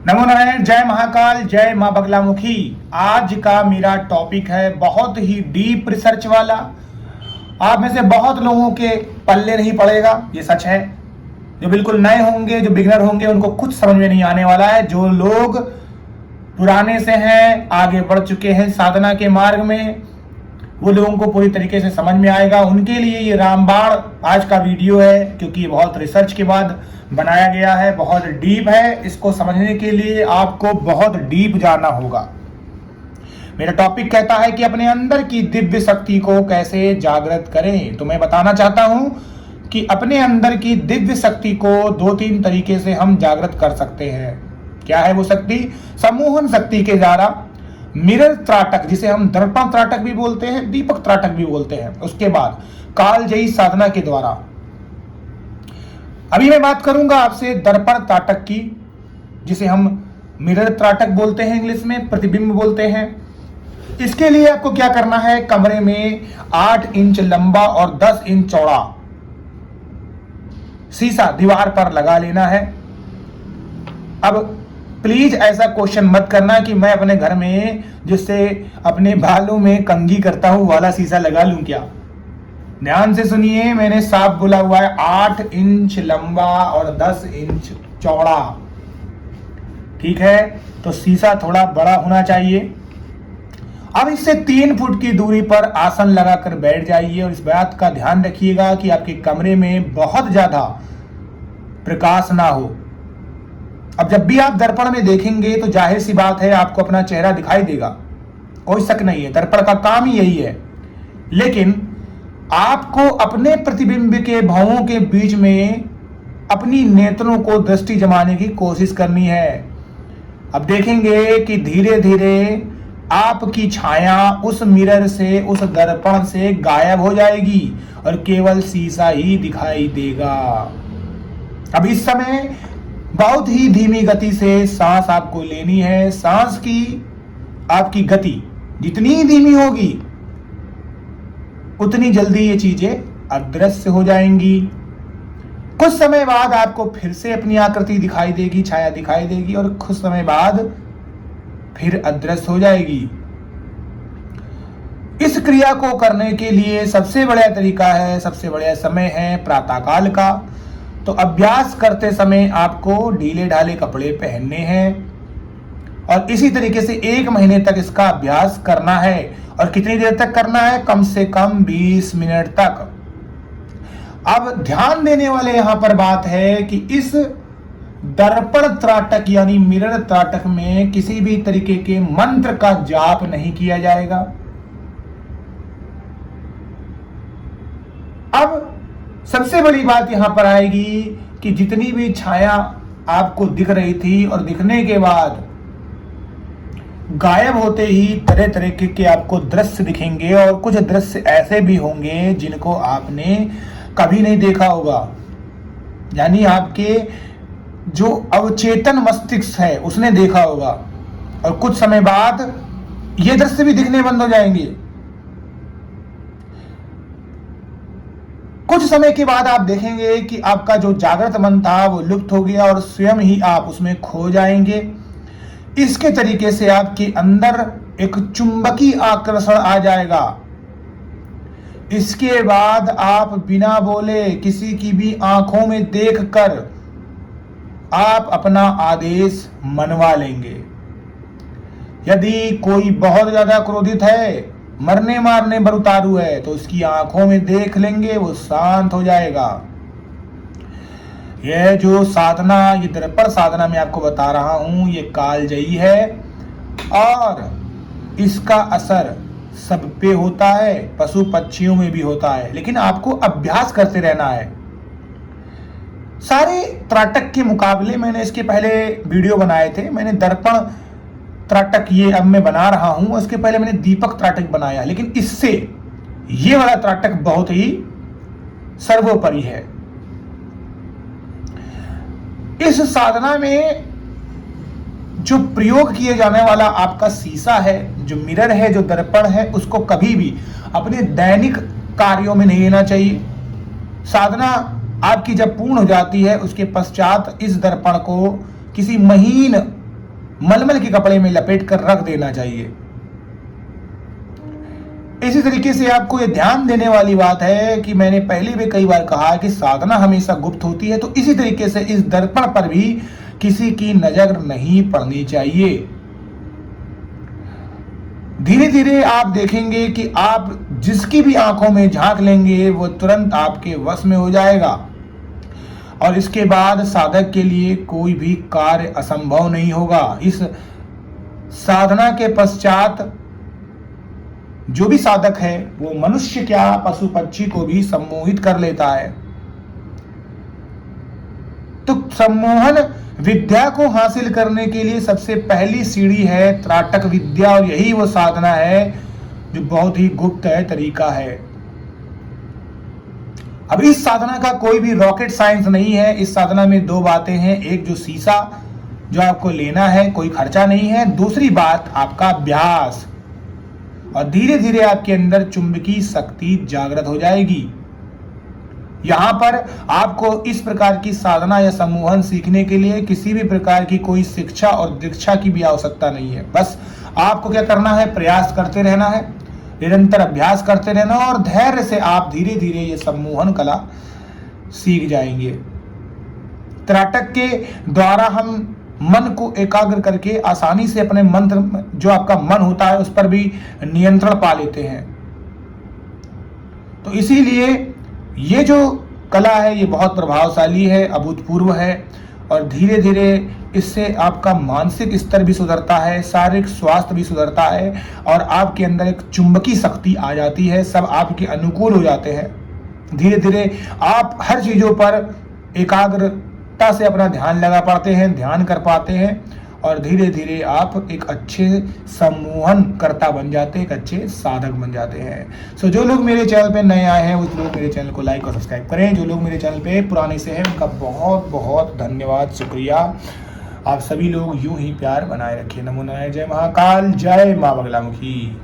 नमो नारायण, जय महाकाल, जय मां बगलामुखी। आज का मेरा टॉपिक है बहुत ही डीप रिसर्च वाला। आप में से बहुत लोगों के पल्ले नहीं पड़ेगा, ये सच है। जो बिल्कुल नए होंगे, जो बिगनर होंगे, उनको कुछ समझ में नहीं आने वाला है। जो लोग पुराने से हैं, आगे बढ़ चुके हैं साधना के मार्ग में, वो लोगों को पूरी तरीके से समझ में आएगा। उनके लिए ये रामबाण आज का वीडियो है, क्योंकि ये बहुत रिसर्च के बाद बनाया गया है, बहुत डीप है। इसको समझने के लिए आपको बहुत डीप जाना होगा। मेरा टॉपिक कहता है कि अपने अंदर की दिव्य शक्ति को कैसे जागृत करें। तो मैं बताना चाहता हूं कि अपने अंदर की दिव्य शक्ति को 2-3 तरीके से हम जागृत कर सकते हैं। क्या है वो शक्ति? सम्मोहन शक्ति के द्वारा, मिरर त्राटक, जिसे हम दर्पण त्राटक भी बोलते हैं, दीपक त्राटक भी बोलते हैं। उसके बाद कालजयी साधना के द्वारा। अभी मैं बात करूंगा आपसे दर्पण त्राटक की, जिसे हम मिरर त्राटक बोलते हैं, इंग्लिश में प्रतिबिंब बोलते हैं। इसके लिए आपको क्या करना है? कमरे में 8 इंच लंबा और 10 इंच चौड़ा शीशा दीवार पर लगा लेना है। अब प्लीज ऐसा क्वेश्चन मत करना कि मैं अपने घर में जिससे अपने बालों में कंघी करता हूं वाला शीशा लगा लूं क्या। ध्यान से सुनिए, मैंने साफ बोला हुआ है 8 इंच लंबा और 10 इंच चौड़ा। ठीक है, तो शीशा थोड़ा बड़ा होना चाहिए। अब इससे 3 फुट की दूरी पर आसन लगाकर बैठ जाइए और इस बात का ध्यान रखिएगा कि आपके कमरे में बहुत ज्यादा प्रकाश ना हो। अब जब भी आप दर्पण में देखेंगे तो जाहिर सी बात है आपको अपना चेहरा दिखाई देगा, कोई शक नहीं है, दर्पण का काम ही यही है। लेकिन आपको अपने प्रतिबिंब के भावों के बीच में अपनी नेत्रों को दृष्टि जमाने की कोशिश करनी है। अब देखेंगे कि धीरे धीरे आपकी छाया उस मिरर से, उस दर्पण से गायब हो जाएगी और केवल शीशा ही दिखाई देगा। अब इस समय बहुत ही धीमी गति से सांस आपको लेनी है। सांस की आपकी गति जितनी धीमी होगी उतनी जल्दी ये चीजें अदृश्य हो जाएंगी। कुछ समय बाद आपको फिर से अपनी आकृति दिखाई देगी, छाया दिखाई देगी और कुछ समय बाद फिर अदृश्य हो जाएगी। इस क्रिया को करने के लिए सबसे बढ़िया तरीका है, सबसे बढ़िया समय है प्रातःकाल का। तो अभ्यास करते समय आपको ढीले ढाले कपड़े पहनने हैं और इसी तरीके से 1 महीने तक इसका अभ्यास करना है। और कितनी देर तक करना है? कम से कम 20 मिनट तक। अब ध्यान देने वाले यहां पर बात है कि इस दर्पण त्राटक यानी मिरर त्राटक में किसी भी तरीके के मंत्र का जाप नहीं किया जाएगा। अब सबसे बड़ी बात यहां पर आएगी कि जितनी भी छाया आपको दिख रही थी और दिखने के बाद गायब होते ही तरह तरह के आपको दृश्य दिखेंगे और कुछ दृश्य ऐसे भी होंगे जिनको आपने कभी नहीं देखा होगा। यानी आपके जो अवचेतन मस्तिष्क है उसने देखा होगा और कुछ समय बाद ये दृश्य भी दिखने बंद हो जाएंगे। कुछ समय के बाद आप देखेंगे कि आपका जो जागृत मन था वो लुप्त हो गया और स्वयं ही आप उसमें खो जाएंगे। इसके तरीके से आपके अंदर एक चुंबकीय आकर्षण आ जाएगा। इसके बाद आप बिना बोले किसी की भी आंखों में देखकर आप अपना आदेश मनवा लेंगे। यदि कोई बहुत ज्यादा क्रोधित है, मरने मारने पर उतारू है, तो उसकी आंखों में देख लेंगे, वो शांत हो जाएगा। यह जो साधना, ये दर्पण साधना मैं आपको बता रहा हूं, ये कालजयी है और इसका असर सब पे होता है, पशु पक्षियों में भी होता है, लेकिन आपको अभ्यास करते रहना है। सारे त्राटक के मुकाबले मैंने इसके पहले वीडियो बनाए थे। मैंने दर्पण त्राटक ये अब मैं बना रहा हूं, उसके पहले मैंने दीपक त्राटक बनाया, लेकिन इससे ये वाला त्राटक बहुत ही सर्वोपरि है। इस साधना में जो प्रयोग किए जाने वाला आपका शीशा है, जो मिरर है, जो दर्पण है, उसको कभी भी अपने दैनिक कार्यों में नहीं लेना चाहिए। साधना आपकी जब पूर्ण हो जाती है उसके पश्चात इस दर्पण को किसी महीन मलमल के कपड़े में लपेट कर रख देना चाहिए। इसी तरीके से आपको ये ध्यान देने वाली बात है कि मैंने पहले भी कई बार कहा कि साधना हमेशा गुप्त होती है, तो इसी तरीके से इस दर्पण पर भी किसी की नजर नहीं पड़नी चाहिए। धीरे धीरे आप देखेंगे कि आप जिसकी भी आंखों में झांक लेंगे वो तुरंत आपके वश में हो जाएगा, और इसके बाद साधक के लिए कोई भी कार्य असंभव नहीं होगा। इस साधना के पश्चात जो भी साधक है वो मनुष्य क्या पशु पक्षी को भी सम्मोहित कर लेता है। तो सम्मोहन विद्या को हासिल करने के लिए सबसे पहली सीढ़ी है त्राटक विद्या, और यही वो साधना है जो बहुत ही गुप्त है, तरीका है। अब इस साधना का कोई भी रॉकेट साइंस नहीं है। इस साधना में दो बातें हैं, एक जो शीशा जो आपको लेना है, कोई खर्चा नहीं है। दूसरी बात आपका अभ्यास, और धीरे धीरे आपके अंदर चुंबकीय शक्ति जागृत हो जाएगी। यहां पर आपको इस प्रकार की साधना या सम्मोहन सीखने के लिए किसी भी प्रकार की कोई शिक्षा और दीक्षा की भी आवश्यकता नहीं है। बस आपको क्या करना है, प्रयास करते रहना है, निरंतर अभ्यास करते रहना, और धैर्य से आप धीरे धीरे ये सम्मोहन कला सीख जाएंगे। त्राटक के द्वारा हम मन को एकाग्र करके आसानी से अपने मंत्र, जो आपका मन होता है, उस पर भी नियंत्रण पा लेते हैं। तो इसीलिए ये जो कला है ये बहुत प्रभावशाली है, अभूतपूर्व है, और धीरे धीरे इससे आपका मानसिक स्तर भी सुधरता है, शारीरिक स्वास्थ्य भी सुधरता है, और आपके अंदर एक चुंबकीय शक्ति आ जाती है, सब आपके अनुकूल हो जाते हैं। धीरे धीरे आप हर चीजों पर एकाग्रता से अपना ध्यान लगा पाते हैं, ध्यान कर पाते हैं, और धीरे धीरे आप एक अच्छे सम्मोहन कर्ता बन जाते हैं, एक अच्छे साधक बन जाते हैं। सो जो लोग मेरे चैनल पे नए आए हैं उस लोग मेरे चैनल को लाइक और सब्सक्राइब करें। जो लोग मेरे चैनल पे पुराने से हैं उनका बहुत बहुत धन्यवाद, शुक्रिया। आप सभी लोग यूं ही प्यार बनाए रखिए। नमो नारायण। जय महाकाल, जय मां बगलामुखी।